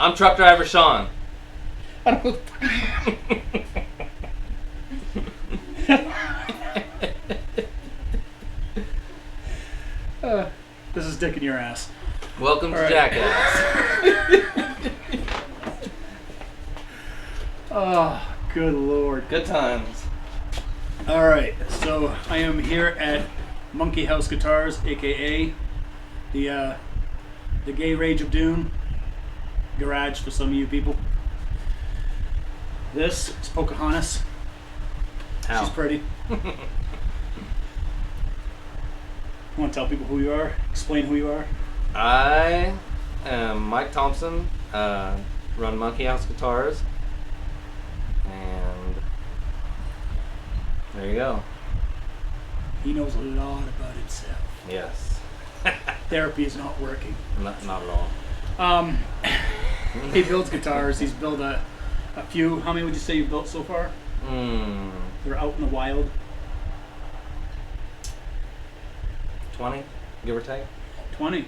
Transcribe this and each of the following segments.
I'm truck driver Sean. I don't know. This is dick in your ass. Welcome to right. Jackass. Oh, good lord. Good times. All right, so I am here at Monkeyhouse Guitars, aka the Gay Rage of Doom garage for some of you people. This is Pocahontas. How? She's pretty. Want to tell people who you are? Explain who you are. I am Mike Thompson. Run Monkeyhouse Guitars, and there you go. He knows a lot about himself. Yes. Therapy is not working. Not at all. He builds guitars. He's built a few. How many would you say you've built so far? They're out in the wild. 20, give or take. 20.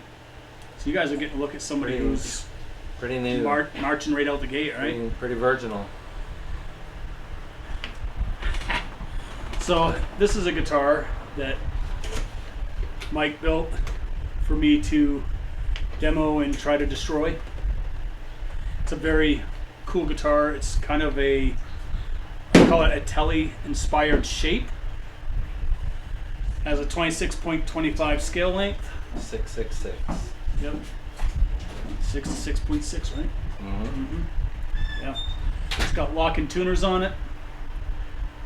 So you guys are getting to look at somebody who's pretty new, marching right out the gate, right? Pretty virginal. So this is a guitar that Mike built for me to demo and try to destroy. It's a very cool guitar. It's kind of I call it a Telly-inspired shape. Has a 26.25 scale length. 666. Yep. 6 to 6.6, right? Mm-hmm. Yeah. It's got lock-in tuners on it.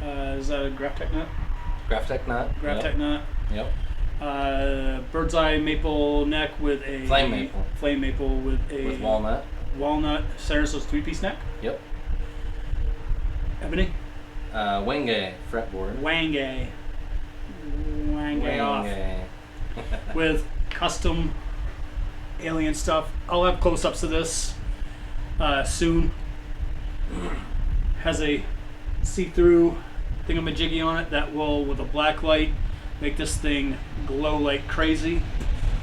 Is that a Graphtec nut? Graphtec nut. Graphtec nut. Yep. Bird's eye maple neck with a flame maple. Flame maple with a walnut. Walnut Sarasso's 3-piece neck. Yep. Ebony. Wenge fretboard. Wenge off. With custom alien stuff. I'll have close-ups of this soon. Has a see-through thingamajiggy on it that will, with a black light, make this thing glow like crazy.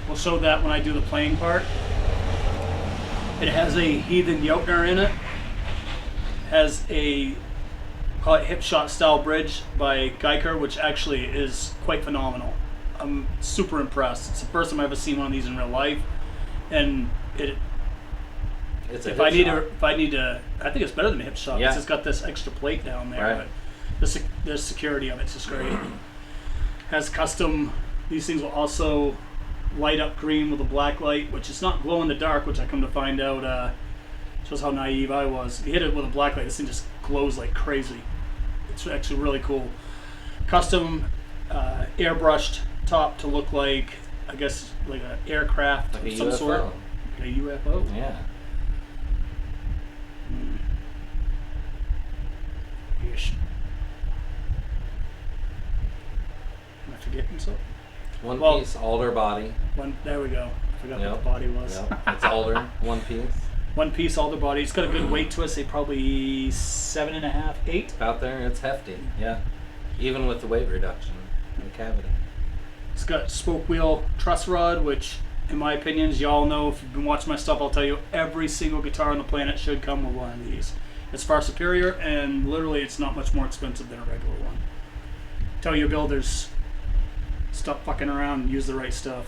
We'll show that when I do the playing part. It has a Heathen Jotner in it. Has a, call it hip shot style bridge by Geiger, which actually is quite phenomenal. I'm super impressed. It's the first time I've ever seen one of these in real life, and if I need to, I think it's better than a hip shot. Yeah. It's got this extra plate down there, right. But the security of it's just great. Has custom. These things will also light up green with a black light, which is not glow in the dark, which I come to find out shows how naive I was. You hit it with a black light, this thing just glows like crazy. It's actually really cool. Custom airbrushed top to look like, I guess, like an aircraft like of some sort. Like a UFO? Yeah. Ish. Am I forgetting something? One piece alder body. There we go. I forgot what the body was. Yep. It's alder. One piece. One piece alder body. It's got a good weight to it. Say probably 7.5, 8. About there. It's hefty. Yeah. Even with the weight reduction in the cavity. It's got spoke wheel truss rod, which, in my opinion, as y'all know, if you've been watching my stuff, I'll tell you every single guitar on the planet should come with one of these. It's far superior, and literally, it's not much more expensive than a regular one. Tell your builders, stop fucking around and use the right stuff.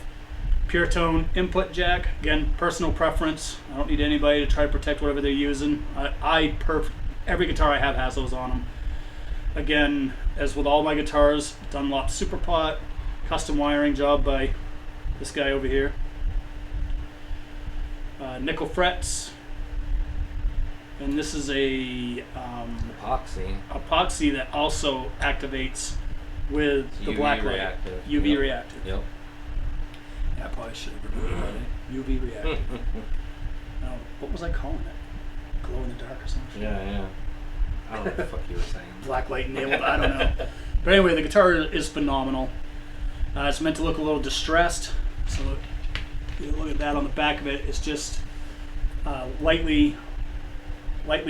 Pure tone input jack. Again, personal preference. I don't need anybody to try to protect whatever they're using. Every guitar I have has those on them. Again, as with all my guitars, Dunlop Super Pot, custom wiring job by this guy over here. Nickel frets. And this is a epoxy that also activates with the black light. Reactive. UV reactive. Yep. Yeah, I probably should have removed that. UV reactive. Now, what was I calling it? Glow in the dark or something? Yeah. I don't know what the fuck you were saying. Black light nailed. I don't know. But anyway, the guitar is phenomenal. It's meant to look a little distressed. So you look at that on the back of it. It's just lightly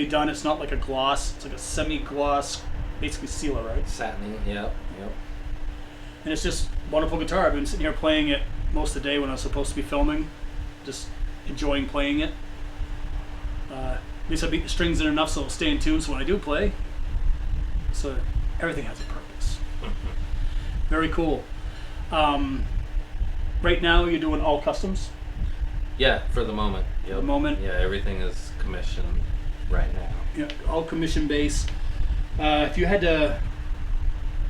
done. It's not like a gloss. It's like a semi-gloss, basically sealer, right? Satiny. Yep. And it's just a wonderful guitar. I've been sitting here playing it most of the day when I was supposed to be filming, just enjoying playing it. At least I beat the strings in enough so it'll stay in tune. So when I do play, so everything has a purpose. Very cool. Right now you're doing all customs. Yeah, for the moment. Yep. For the moment. Yeah, everything is commissioned right now. Yeah, all commission based. If you had to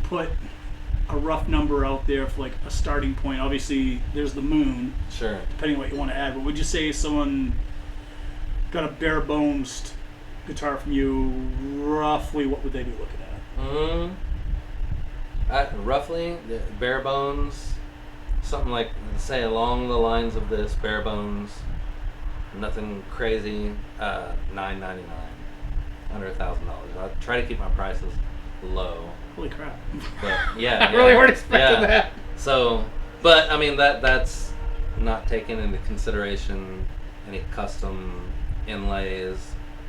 put a rough number out there for like a starting point, obviously there's the moon. Sure. Depending on what you want to add, but would you say someone got a bare bones guitar from you, roughly what would they be looking at? Roughly, bare bones, something like, say, along the lines of this, bare bones, nothing crazy, $9.99, under $1,000. I try to keep my prices low. Holy crap! But yeah, I really weren't expecting that. So, but I mean that's not taking into consideration any custom inlays,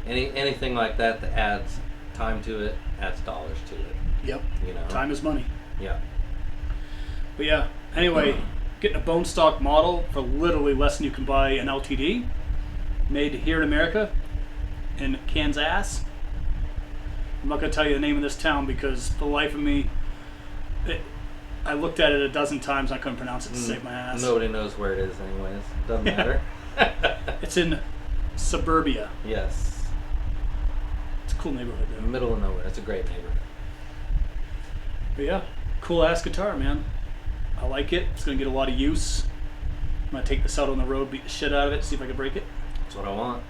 anything like that that adds time to it, adds dollars to it. Yep. You know, Time is money. Yeah. But yeah. Anyway, getting a bone stock model for literally less than you can buy an LTD, made here in America, in Kansas. I'm not going to tell you the name of this town because for the life of me, I looked at it a dozen times and I couldn't pronounce it to save my ass. Nobody knows where it is anyways. Doesn't matter. It's in suburbia. Yes. It's a cool neighborhood though. Middle of nowhere. It's a great neighborhood. But yeah, cool ass guitar, man. I like it. It's going to get a lot of use. I'm going to take this out on the road, beat the shit out of it, see if I can break it. That's what I want.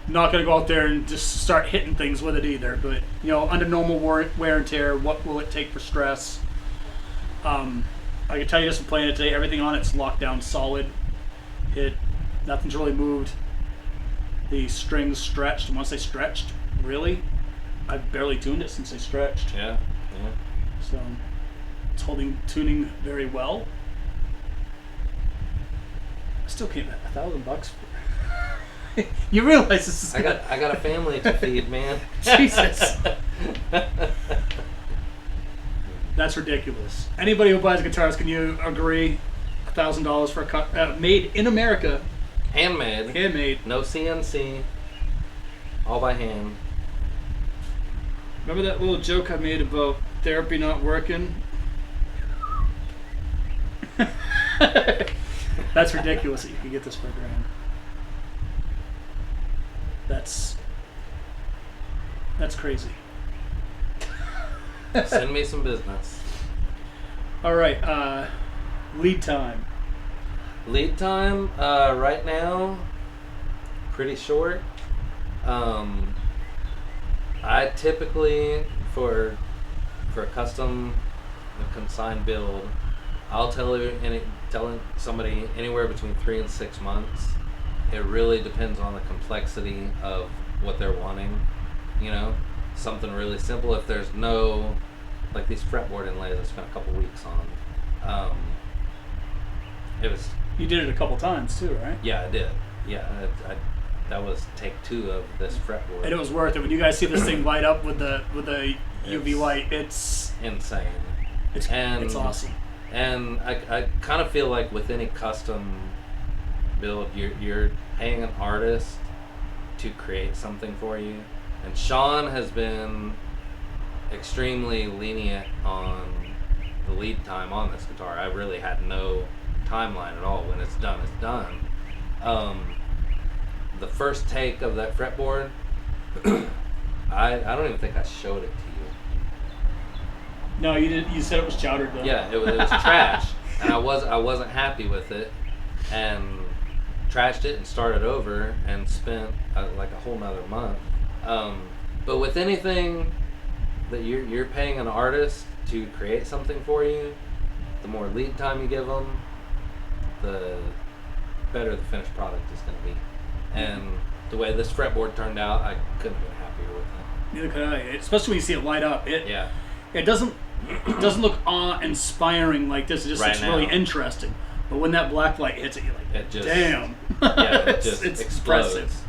Not going to go out there and just start hitting things with it either, but you know, under normal wear and tear, what will it take for stress? I can tell you just from playing it today, everything on it's locked down solid. Nothing's really moved. The strings stretched, and once they stretched, really, I've barely tuned it since they stretched. Yeah. So it's tuning very well. I still can't bet $1,000 for you realize this is I got a family to feed, man. Jesus. That's ridiculous. Anybody who buys guitars, can you agree? $1,000 for a made in America. Handmade. No CNC. All by hand. Remember that little joke I made about therapy not working? That's ridiculous that you can get this for $1,000. That's crazy. Send me some business. All right, lead time. Lead time right now, pretty short. I typically for a custom consigned build, I'll tell somebody anywhere between 3 and 6 months. It really depends on the complexity of what they're wanting. You know, something really simple. If there's no, like these fretboard inlays, I spent a couple weeks on. It was. You did it a couple times too, right? Yeah, I did. Yeah, that was take 2 of this fretboard. And it was worth it. When you guys see this thing light up with the UV light, it's insane. It's awesome. And I kind of feel like with any custom build, you're paying an artist to create something for you. And Sean has been extremely lenient on the lead time on this guitar. I really had no timeline at all. When it's done, it's done. The first take of that fretboard, I don't even think I showed it to you. No, you did. You said it was chowdered though. Yeah, it was trash, and I wasn't happy with it, and trashed it and started over and spent like a whole nother month. But with anything that you're paying an artist to create something for you, the more lead time you give them, the better the finished product is going to be. And the way this fretboard turned out, I couldn't have been happier with it. Neither could I. Especially when you see it light up. It doesn't look awe-inspiring like this. It just looks really interesting. But when that black light hits it, you're like, damn. Yeah, it just it's explodes. impressive.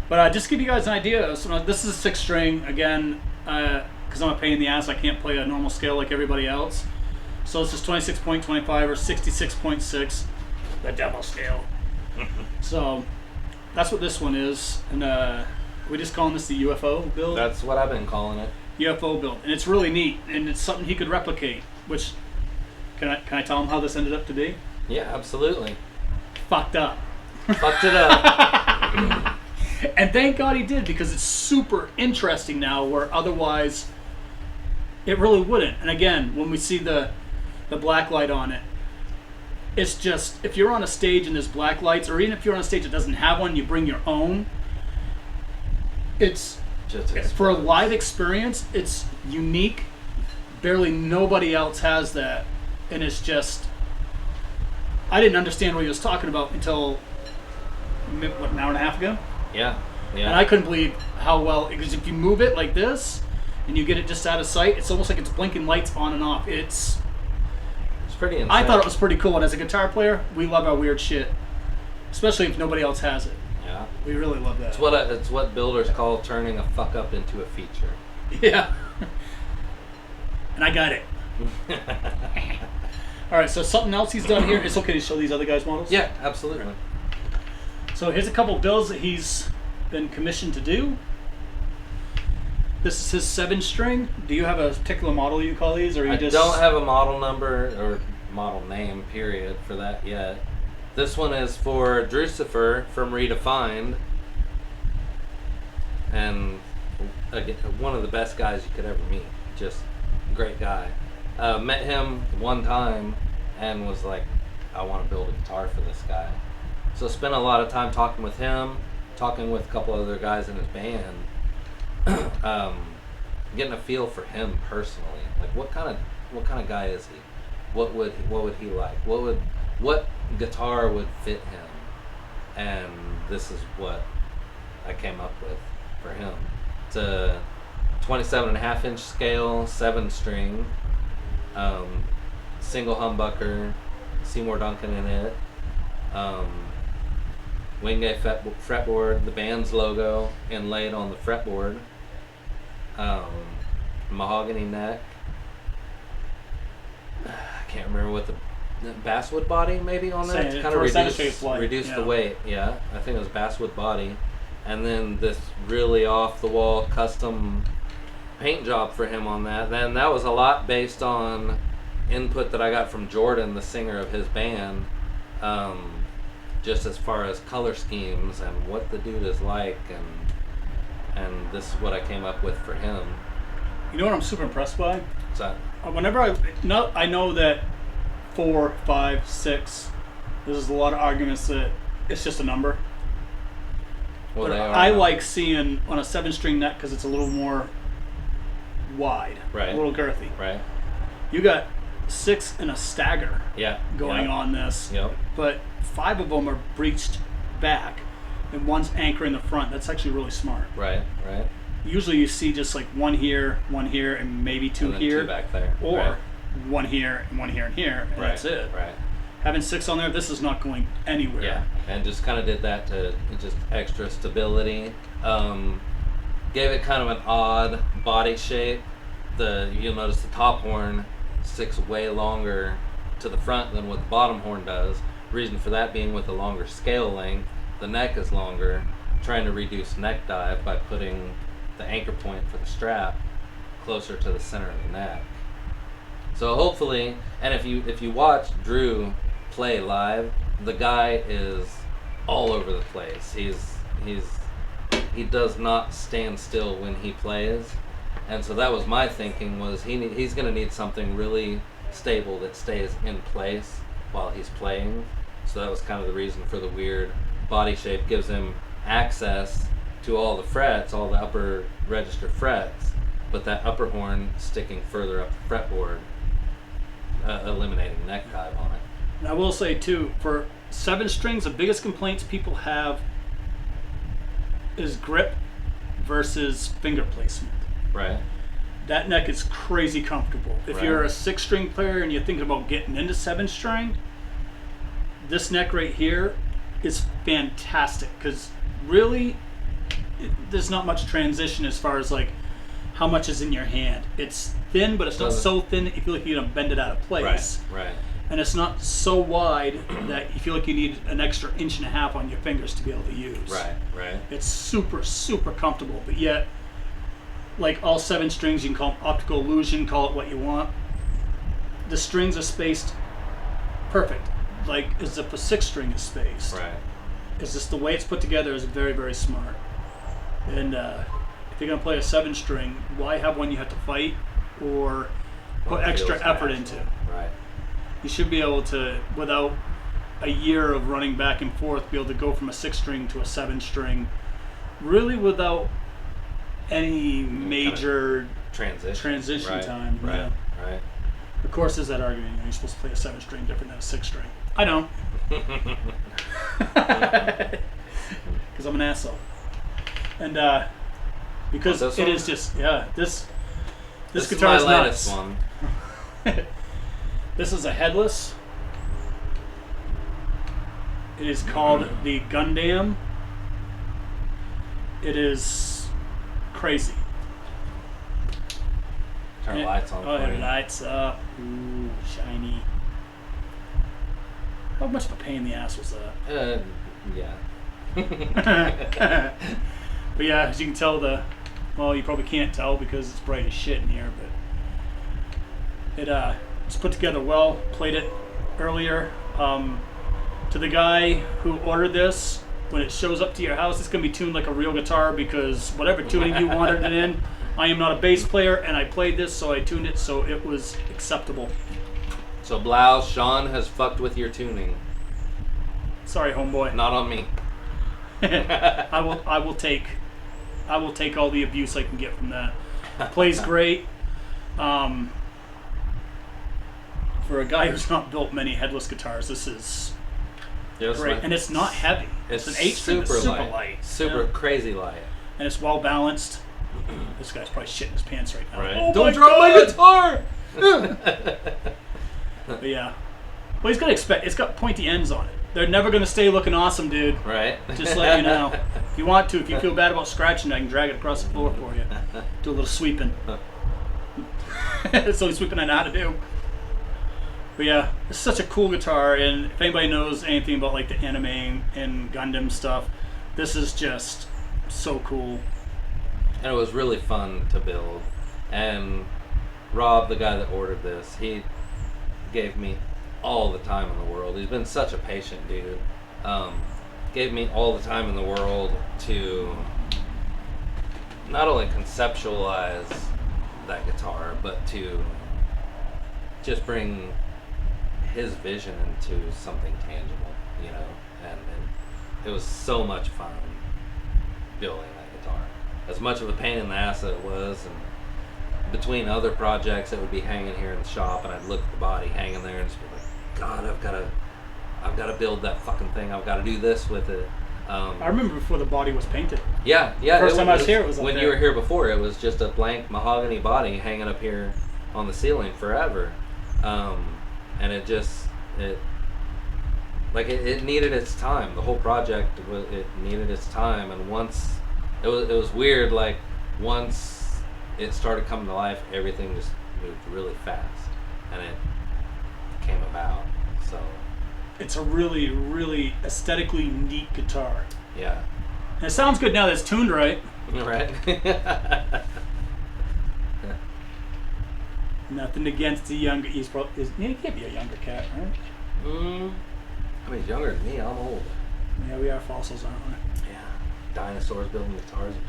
But just to give you guys an idea, so this is a 6-string, again, because I'm a pain in the ass, I can't play a normal scale like everybody else. So this is 26.25 or 66.6, the demo scale. So that's what this one is, and we just calling this the UFO build. That's what I've been calling it. UFO build, and it's really neat, and it's something he could replicate. Which can I tell him how this ended up to be? Yeah, absolutely. Fucked up. Fucked it up. And thank God he did, because it's super interesting now, where otherwise it really wouldn't. And again, when we see the black light on it, it's just, if you're on a stage and there's black lights, or even if you're on a stage that doesn't have one, you bring your own. It's Just for a live experience, it's unique. Barely nobody else has that, and it's just, I didn't understand what he was talking about until what, an hour and a half ago. Yeah. And I couldn't believe how well, because if you move it like this and you get it just out of sight, it's almost like it's blinking lights on and off. It's pretty insane. I thought it was pretty cool, and as a guitar player, we love our weird shit, especially if nobody else has it. Yeah. We really love that. It's what builders call turning a fuck up into a feature. Yeah. And I got it. All right, so something else he's done here. It's okay to show these other guys' models? Yeah, absolutely. So here's a couple builds that he's been commissioned to do. This is his 7-string. Do you have a particular model you call these, or you I just? don't have a model number or model name, period, for that yet. This one is for Drucifer from Redefined, and again, one of the best guys you could ever meet. Just a great guy. Met him one time and was like, I want to build a guitar for this guy. So spent a lot of time talking with him, talking with a couple other guys in his band, getting a feel for him personally. Like what kind of guy is he? What would he like? What guitar would fit him? And this is what I came up with for him. It's a 27.5-inch scale, 7-string, single humbucker, Seymour Duncan in it. Wingate fretboard, the band's logo inlaid on the fretboard. Mahogany neck. I can't remember what the basswood body maybe on that. To kind of reduce the weight. Yeah, I think it was basswood body, and then this really off the wall custom paint job for him on that. Then that was a lot based on input that I got from Jordan, the singer of his band. Just as far as color schemes and what the dude is like, and this is what I came up with for him. You know what I'm super impressed by? What's that? Whenever I know that 4, 5, 6, there's a lot of arguments that it's just a number. Well, but they are I like seeing on a 7-string neck because it's a little more wide, right, a little girthy. Right. You got 6 and a stagger. Yeah. Going on this. Yep. But 5 of them are breached back, and one's anchoring the front. That's actually really smart. Right. Right. Usually you see just like one here, and maybe 2 and then here, 2 back there, or right, one here, and one here, and here, and right, that's it. Right. Having 6 on there, this is not going anywhere. Yeah, and just kind of did that to just extra stability. Gave it kind of an odd body shape. You'll notice the top horn sticks way longer to the front than what the bottom horn does. Reason for that being with the longer scale length, the neck is longer, trying to reduce neck dive by putting the anchor point for the strap closer to the center of the neck. So hopefully, and if you watch Drew play live, the guy is all over the place. He does not stand still when he plays, and so that was my thinking, was he's going to need something really stable that stays in place while he's playing. So that was kind of the reason for the weird body shape. Gives him access to all the frets, all the upper register frets, but that upper horn sticking further up the fretboard, eliminating neck dive on it. And I will say too, for 7 strings, the biggest complaints people have is grip versus finger placement. Right. That neck is crazy comfortable. If Right. you're a 6-string player and you're thinking about getting into 7-string, this neck right here is fantastic, because really there's not much transition as far as like how much is in your hand. It's thin, but it's not so thin that you feel like you're gonna bend it out of place. Right. Right. and it's not so wide that you feel like you need an extra 1.5 inches on your fingers to be able to use. Right. It's super, super comfortable, but yet, like all 7 strings, you can call them optical illusion, call it what you want. The strings are spaced perfect, like as if a 6 string is spaced. Right. It's just the way it's put together is very, very smart. And if you're gonna play a 7 string, why have one you have to fight or put extra effort into? Right. You should be able to, without a year of running back and forth, be able to go from a 6 string to a 7 string, really without any major transition right. time. Right. Yeah. Right. Of course, there's that argument. You're supposed to play a 7 string different than a 6 string. I don't, because I'm an asshole. And because this it one? is just this This guitar is is my nuts. latest one. This is a headless. It is called the Gundam. It is crazy. Turn the lights on. Oh, for it you. lights up. Ooh, shiny. How much of a pain in the ass was that? Yeah. But yeah, as you can tell, well, you probably can't tell because it's bright as shit in here, but it's put together well. Played it earlier. To the guy who ordered this, when it shows up to your house, it's going to be tuned like a real guitar because whatever tuning you wanted it in, I am not a bass player and I played this, so I tuned it so it was acceptable. So Blouse, Sean has fucked with your tuning. Sorry, homeboy. Not on me. I will take all the abuse I can get from that. Plays great. For a guy who's not built many headless guitars, this is great. And it's not heavy. It's an 8 string that's super light. Super crazy light. And it's well balanced. This guy's probably shitting his pants right now. Right. Oh, Don't my drop God! my guitar! But yeah. Well, he's got to expect, it's got pointy ends on it. They're never going to stay looking awesome, dude. Right. Just let you know. If you want to, if you feel bad about scratching, I can drag it across the floor for you. Do a little sweeping. It's the only sweeping I know how to do. But yeah, it's such a cool guitar, and if anybody knows anything about like the anime and Gundam stuff, this is just so cool. And it was really fun to build. And Rob, the guy that ordered this, he gave me all the time in the world. He's been such a patient dude. Gave me all the time in the world to not only conceptualize that guitar, but to just bring his vision into something tangible, you know. And it was so much fun building that guitar. As much of a pain in the ass that it was, and between other projects that would be hanging here in the shop, and I'd look at the body hanging there and just be like, God, I've got to build that fucking thing. I've got to do this with it. I remember before the body was painted. Yeah. First time I was here, it was up when there. you were here before. It was just a blank mahogany body hanging up here on the ceiling forever, and it needed its time. The whole project it needed its time, and once it was weird. Like once it started coming to life, everything just moved really fast, and it came about. So it's a really, really aesthetically neat guitar. yeah. And it sounds good now that it's tuned right. Right. Nothing against the younger. He can't be a younger cat, right? I mean, he's younger than me. I'm old. Yeah, we are fossils, aren't we? Yeah. Dinosaurs building guitars and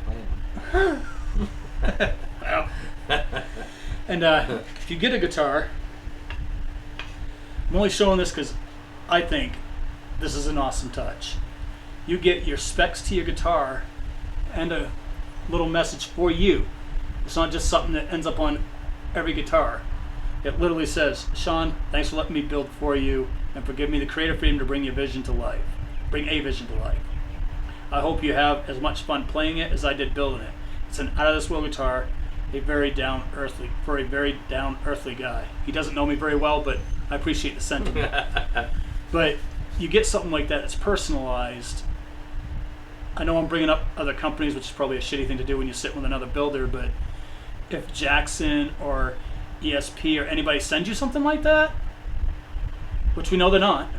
playing. Well. And if you get a guitar, I'm only showing this because I think this is an awesome touch. You get your specs to your guitar and a little message for you. It's not just something that ends up on every guitar. It literally says, Sean, thanks for letting me build for you and for giving me the creative freedom to bring a vision to life. I hope you have as much fun playing it as I did building it. It's an out of this world guitar, for a very down earthly guy. He doesn't know me very well, but I appreciate the sentiment. But you get something like that that's personalized. I know I'm bringing up other companies, which is probably a shitty thing to do when you sit with another builder, but if Jackson or ESP or anybody sends you something like that, which we know they're not,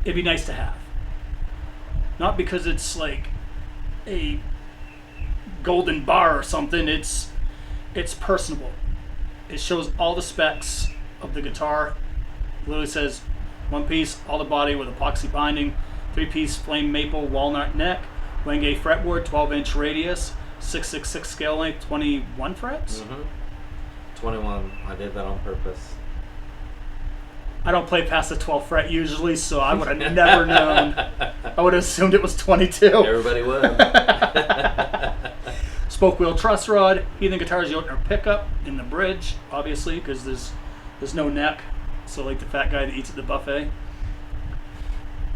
it'd be nice to have. Not because it's like a golden bar or something. It's personable. It shows all the specs of the guitar. Literally says 1-piece, all the body with epoxy binding, 3-piece flame maple walnut neck, Wenge fretboard, 12-inch radius, 666 scale length, 21 frets. 21. I did that on purpose. I don't play past the 12th fret usually, so I would have never known. I would have assumed it was 22. Everybody would. Spoke wheel truss rod, Heathen Guitars Jotner pickup in the bridge, obviously, because there's no neck. So like the fat guy that eats at the buffet.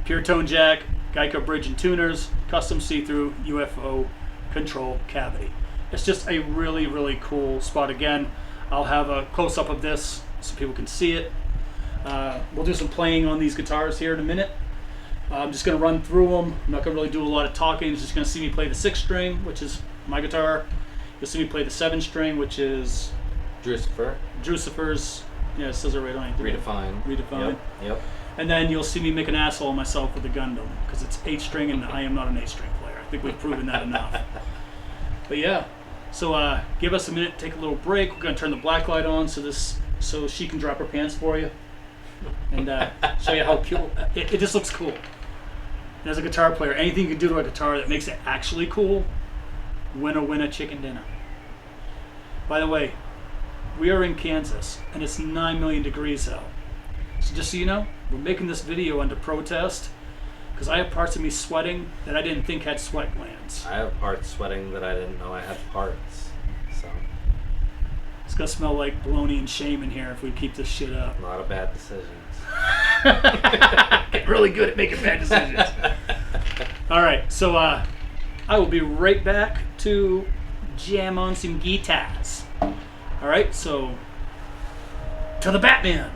Pure tone jack, Geico bridge and tuners, custom see-through UFO control cavity. It's just a really, really cool spot. Again, I'll have a close-up of this so people can see it. We'll do some playing on these guitars here in a minute. I'm just going to run through them. I'm not going to really do a lot of talking. You're just going to see me play the 6-string, which is my guitar. You'll see me play the 7-string, which is Drucifer's. Yeah, it says it right on it. Redefined. Yep. And then you'll see me make an asshole of myself with the Gundam, because it's 8-string and I am not an 8-string player. I think we've proven that enough. But yeah, so give us a minute, take a little break. We're going to turn the black light on so she can drop her pants for you. And show you how cool it just looks cool. And as a guitar player, anything you can do to a guitar that makes it actually cool, winner chicken dinner. By the way, we are in Kansas and it's 9 million degrees out. So just so you know, we're making this video under protest because I have parts of me sweating that I didn't think had sweat glands. I have parts sweating that I didn't know I had parts. So it's gonna smell like bologna and shame in here if we keep this shit up. a lot of bad decisions. Get really good at making bad decisions. All right, so I will be right back to jam on some guitars. All right, so to the Batman.